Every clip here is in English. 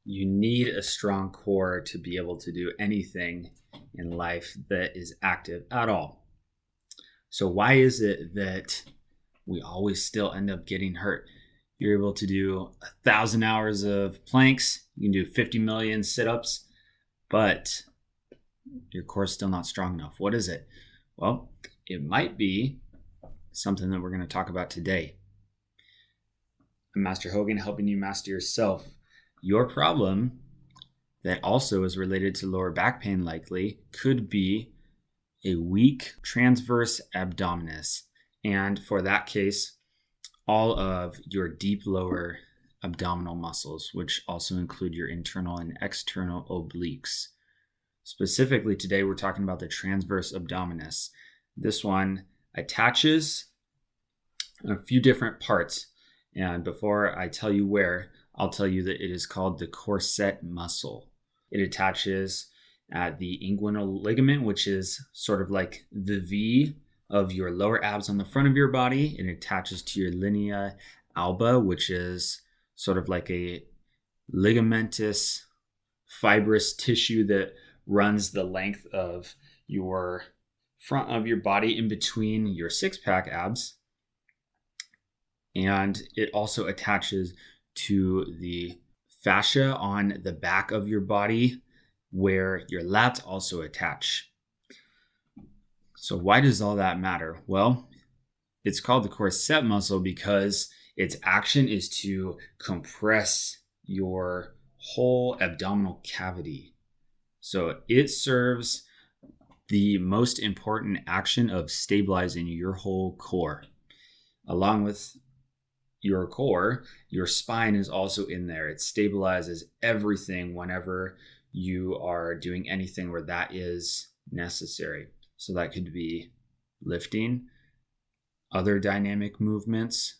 You need a strong core to be able to do anything in life that is active at all. So why is it that we always still end up getting hurt? You're able to do 1,000 hours of planks, you can do 50 million sit-ups, but your core is still not strong enough. What is it? Well, it might be something that we're going to talk about today. I'm Master Hogan, helping you master yourself. Your problem that also is related to lower back pain likely could be a weak transverse abdominis. And for that case, all of your deep lower abdominal muscles, which also include your internal and external obliques. Specifically today, we're talking about the transverse abdominis. This one attaches a few different parts. And before I tell you where, I'll tell you that it is called the corset muscle. It attaches at the inguinal ligament, which is sort of like the V of your lower abs on the front of your body. It attaches to your linea alba, which is sort of like a ligamentous fibrous tissue that runs the length of your front of your body in between your six-pack abs. And it also attaches to the fascia on the back of your body where your lats also attach. So why does all that matter? Well, it's called the corset muscle because its action is to compress your whole abdominal cavity. So it serves the most important action of stabilizing your whole core. Along with your core, your spine is also in there. It stabilizes everything whenever you are doing anything where that is necessary. So that could be lifting, other dynamic movements,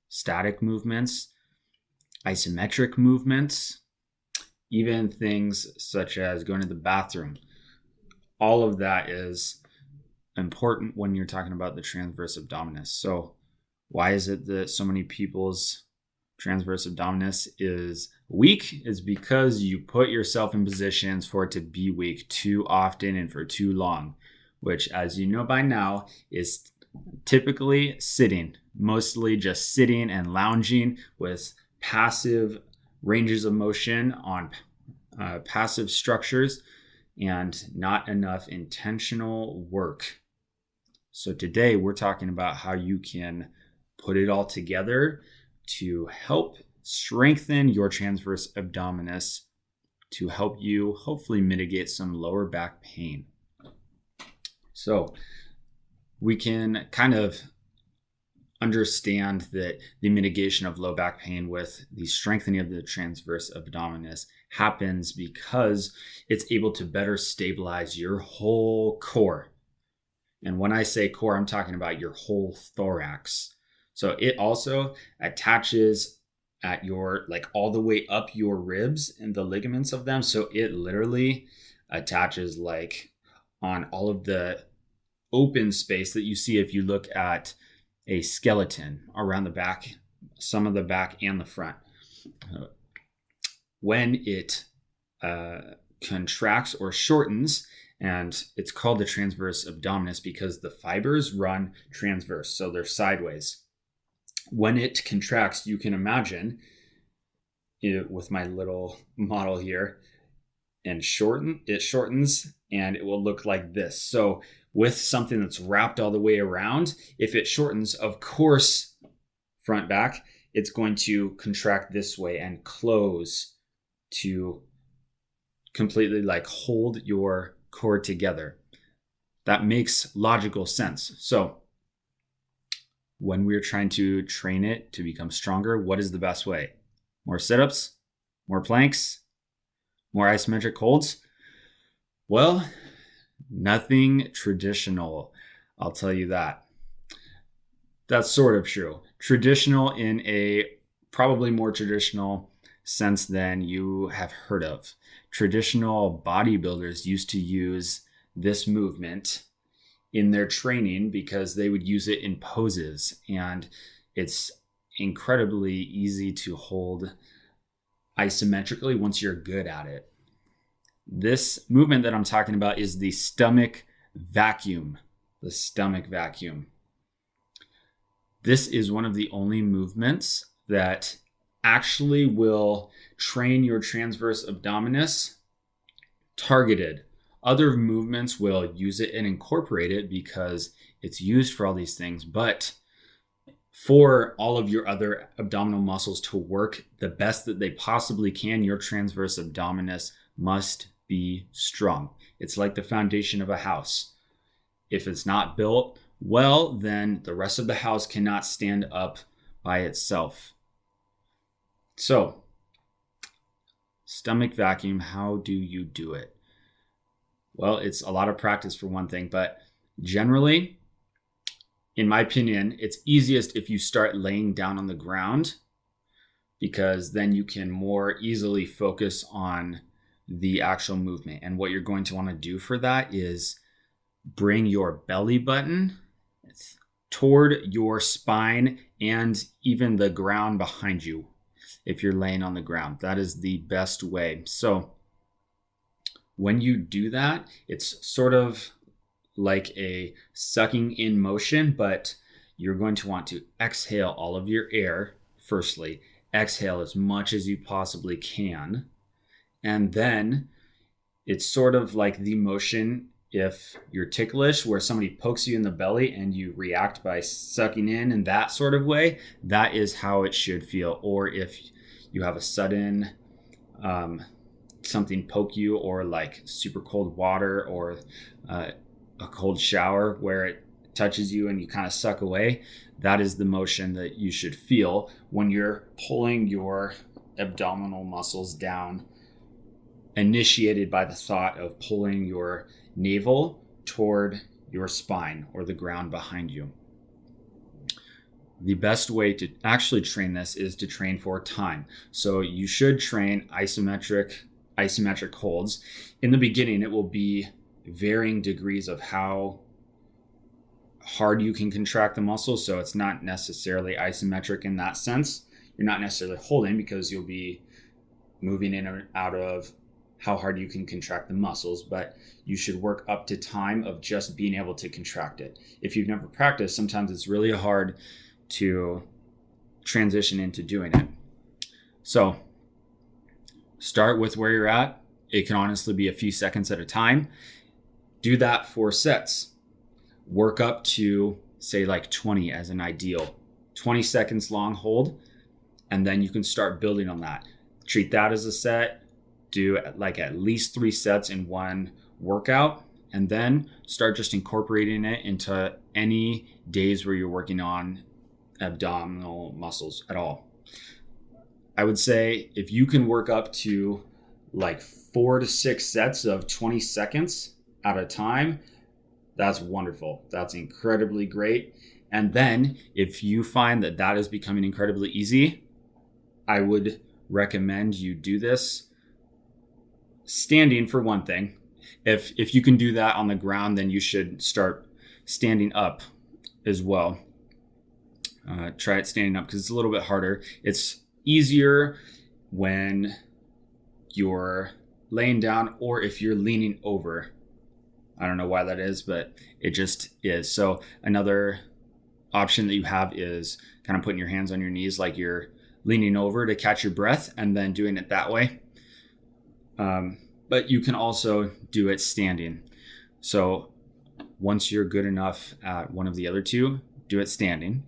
static movements, isometric movements, even things such as going to the bathroom. All of that is important when you're talking about the transverse abdominis. So why is it that so many people's transverse abdominis is weak? Is because you put yourself in positions for it to be weak too often and for too long, which, as you know by now, is typically sitting, mostly just sitting and lounging with passive ranges of motion on passive structures and not enough intentional work. So today we're talking about how you can put it all together to help strengthen your transverse abdominis to help you hopefully mitigate some lower back pain. So we can kind of understand that the mitigation of low back pain with the strengthening of the transverse abdominis happens because it's able to better stabilize your whole core. And when I say core, I'm talking about your whole thorax. So it also attaches at your, like all the way up your ribs and the ligaments of them. So it literally attaches like on all of the open space that you see if you look at a skeleton around the back, some of the back and the front. When it contracts or shortens, and it's called the transverse abdominis because the fibers run transverse, so they're sideways. When it contracts, you can imagine it with my little model here, and it shortens and it will look like this. So with something that's wrapped all the way around, if it shortens, of course, front back, it's going to contract this way and close to completely like hold your core together. That makes logical sense. So when we're trying to train it to become stronger, what is the best way? More sit-ups, more planks, more isometric holds? Well, nothing traditional, I'll tell you that. That's sort of true. Traditional in a probably more traditional sense than you have heard of. Traditional bodybuilders used to use this movement in their training because they would use it in poses, and it's incredibly easy to hold isometrically once you're good at it. This movement that I'm talking about is the stomach vacuum. The stomach vacuum. This is one of the only movements that actually will train your transverse abdominis targeted. Other movements will use it and incorporate it because it's used for all these things. But for all of your other abdominal muscles to work the best that they possibly can, your transverse abdominis must be strong. It's like the foundation of a house. If it's not built well, then the rest of the house cannot stand up by itself. So, stomach vacuum, how do you do it? Well, it's a lot of practice for one thing, but generally, in my opinion, it's easiest if you start laying down on the ground, because then you can more easily focus on the actual movement. And what you're going to want to do for that is bring your belly button toward your spine and even the ground behind you if you're laying on the ground. That is the best way. So when you do that, it's sort of like a sucking in motion, but you're going to want to exhale all of your air. Firstly, exhale as much as you possibly can. And then it's sort of like the motion if you're ticklish, where somebody pokes you in the belly and you react by sucking in that sort of way. That is how it should feel. Or if you have a sudden something poke you, or like super cold water, or a cold shower where it touches you and you kind of suck away, that is the motion that you should feel when you're pulling your abdominal muscles down, initiated by the thought of pulling your navel toward your spine or the ground behind you. The best way to actually train this is to train for time. So you should train isometric holds. In the beginning, it will be varying degrees of how hard you can contract the muscle. So it's not necessarily isometric in that sense. You're not necessarily holding, because you'll be moving in and out of how hard you can contract the muscles, but you should work up to time of just being able to contract it. If you've never practiced, sometimes it's really hard to transition into doing it. So start with where you're at. It can honestly be a few seconds at a time. Do that 4 sets. Work up to, say, like 20 as an ideal. 20 seconds long hold, and then you can start building on that. Treat that as a set. Do like at least 3 sets in one workout, and then start just incorporating it into any days where you're working on abdominal muscles at all. I would say if you can work up to like 4 to 6 sets of 20 seconds at a time, that's wonderful. That's incredibly great. And then if you find that that is becoming incredibly easy, I would recommend you do this standing for one thing. If you can do that on the ground, then you should start standing up as well. Try it standing up because it's a little bit harder. It's easier when you're laying down or if you're leaning over. I don't know why that is, but it just is. So another option that you have is kind of putting your hands on your knees like you're leaning over to catch your breath, and then doing it that way. But you can also do it standing. So once you're good enough at one of the other two, do it standing.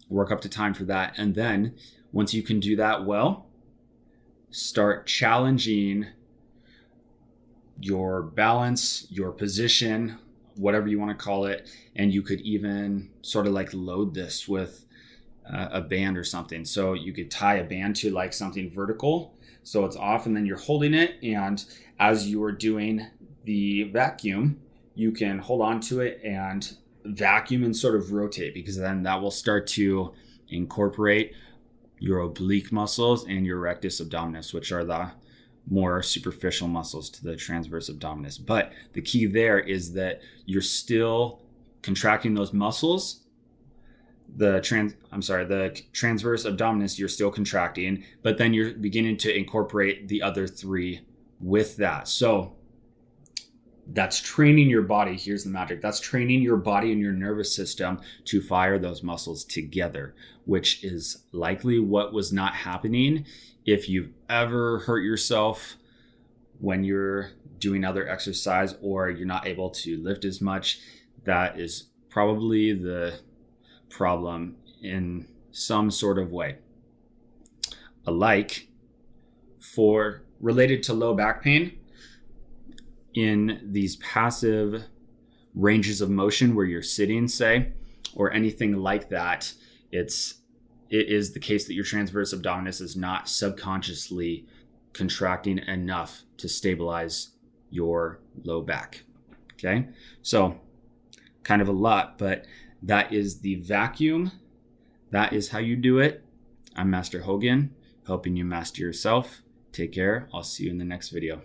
Work up to time for that. And then once you can do that well, start challenging your balance, your position, whatever you want to call it. And you could even sort of like load this with a band or something. So you could tie a band to like something vertical, so it's off, and then you're holding it. And as you are doing the vacuum, you can hold on to it and vacuum and sort of rotate, because then that will start to incorporate your oblique muscles and your rectus abdominis, which are the more superficial muscles to the transverse abdominis. But the key there is that you're still contracting those muscles, the transverse abdominis, you're still contracting, but then you're beginning to incorporate the other three with that. So that's training your body. Here's the magic. That's training your body and your nervous system to fire those muscles together, which is likely what was not happening if you've ever hurt yourself when you're doing other exercise or you're not able to lift as much. That is probably the problem in some sort of way. Alike, for related to low back pain, in these passive ranges of motion where you're sitting, say, or anything like that, it is the case that your transverse abdominis is not subconsciously contracting enough to stabilize your low back. Okay, so kind of a lot, but that is the vacuum. That is how you do it. I'm Master Hogan, helping you master yourself. Take care. I'll see you in the next video.